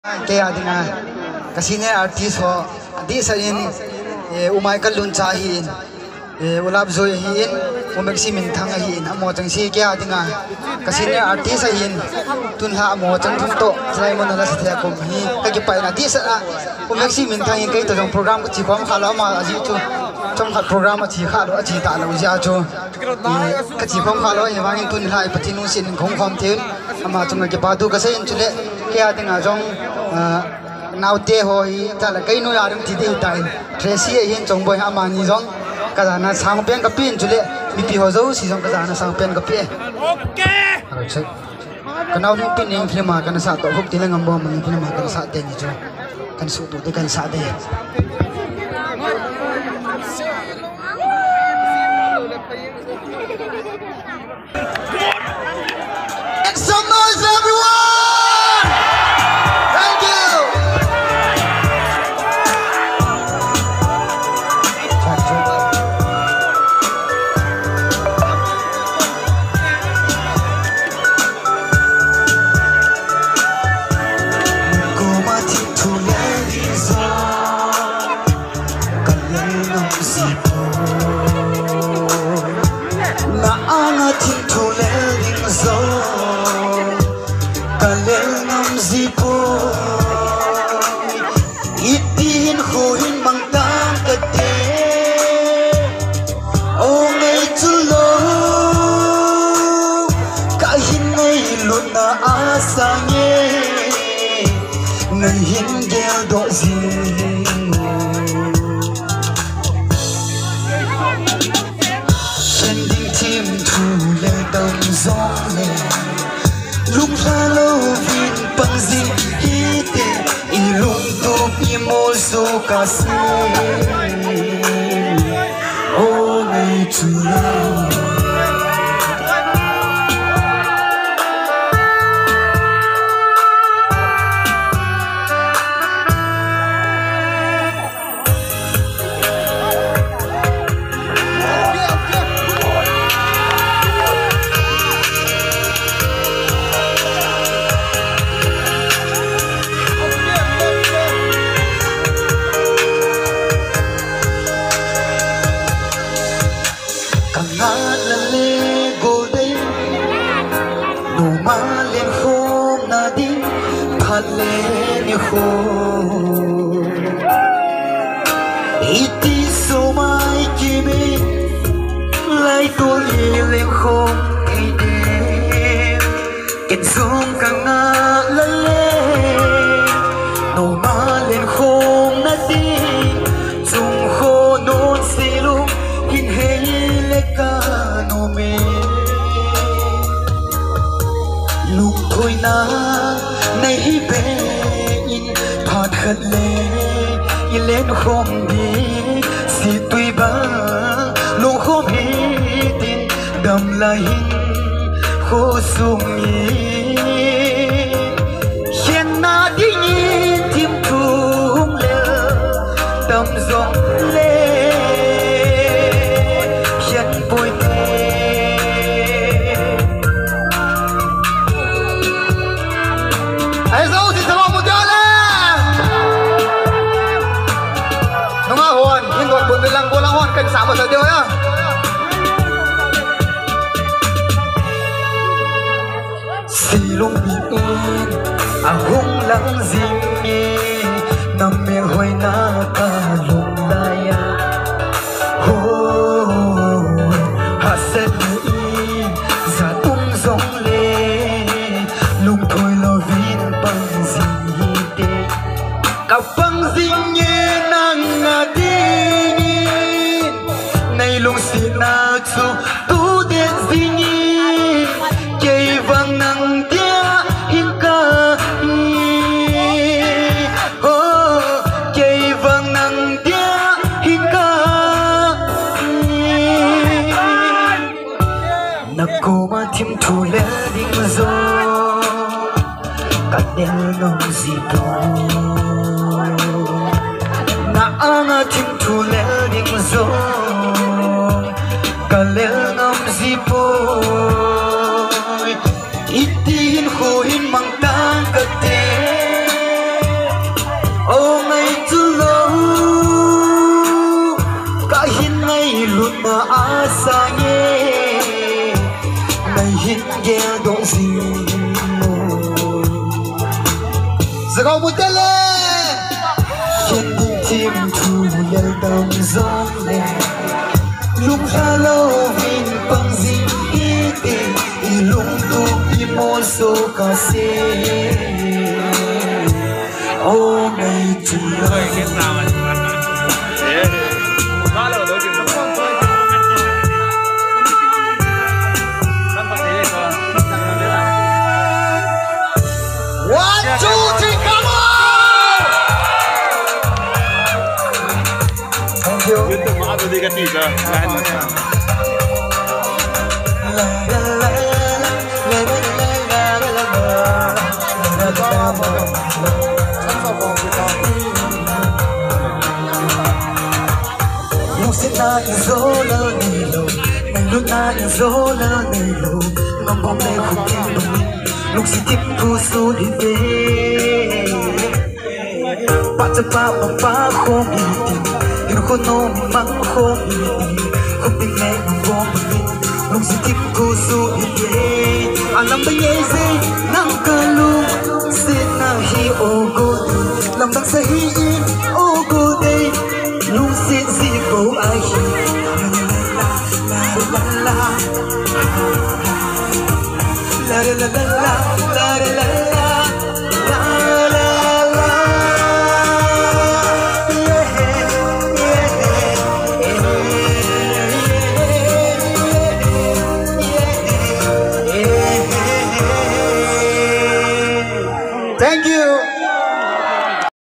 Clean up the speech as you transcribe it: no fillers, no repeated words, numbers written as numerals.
Kaya dinga kasi ne artist ho di sarin umay kalun chahin ulab zoy hin umeksi min thang hin amo chang si kaya dinga kasi ne artist hin tunha amo chang thum to trai mon la sa ko hi ka pai na di sa umeksi min thang hin kai to program chi khom khala ma aji chu trong hạt program chi kha lo chi ta lo ja chu ka chi khom kha lo hi wangin tun hai patinu sin khom khom theun ama chung ke pa du ka sein chule kaya dinga jong nào tê hồi ta là cây nuôi adam thì đi tại Tracy hiện trong bồi ama ni jong cái đó là sang bên cái pin chú lệ bị hồ dấu xí jong cái đó là sang bên cái pin ok cái nào những pin những phim mà cái nó sát tổ hút tiếng ngầm bom những phim mà cái nó sát tên gì chứ cái số tổ cái sát đây Make some noise everyone. Kasi oh ngày trưa Iti sumai kimi lai tu ileng khom kide ken zum kanga lale no malen khom na ti zum kho non silum hin hele ka no me luk thoi na nay hi be in phat khat le lên không đi si tuy ba lu không hi tin đầm lại khô sung nhỉ hiện na đi nhìn tim thùng lơ đầm giông lê hiện bồi ai dâu thì sao một giờ buồn về lăng hòn cảnh sát một giờ tiêu nhá xì lung bị yên hung lăng gì nằm miệng hoài na cả lung lai ho hạ set đi giả tung giông lê lung thôi lo vin bằng gì tê cả bằng gì nhé nàng đi lung xin na chu tu điện zini kei vang nang dia hin ka oh kei vang nang dia hin ka na ko ma thim thu le ding zo ka del nong zi to na anga thim thu le ding zo kalel ngam zipoi itin khuin mang tang kate Zagao Mutele Trên tim thu lời đồng gió nè lúc ra lâu vin bằng gì ý lúc tu đi mua số cà phê ô ngày chủ lời One, two, three, come on! Thank you. Yun ito mga tuloy ka tita. Lúc sẽ ta yêu dấu lỡ này lâu ngày lúc ta yêu dấu lỡ này lâu ngóng bóng lê không thêm bằng mình lúc sẽ tiếp thu số đi về bạnจะป้าbằngป้าkhông bị tình yêu không nô măng không bị tình không biết mẹ bằng vô bằng mình lúc sẽ tiếp thu số đi về anh làm bây giờ gì nắng cơn luôn sẽ na hi ô cô làm đang say hi ô cô đây lúc sẽ gì cô ai hi la la la la la la la la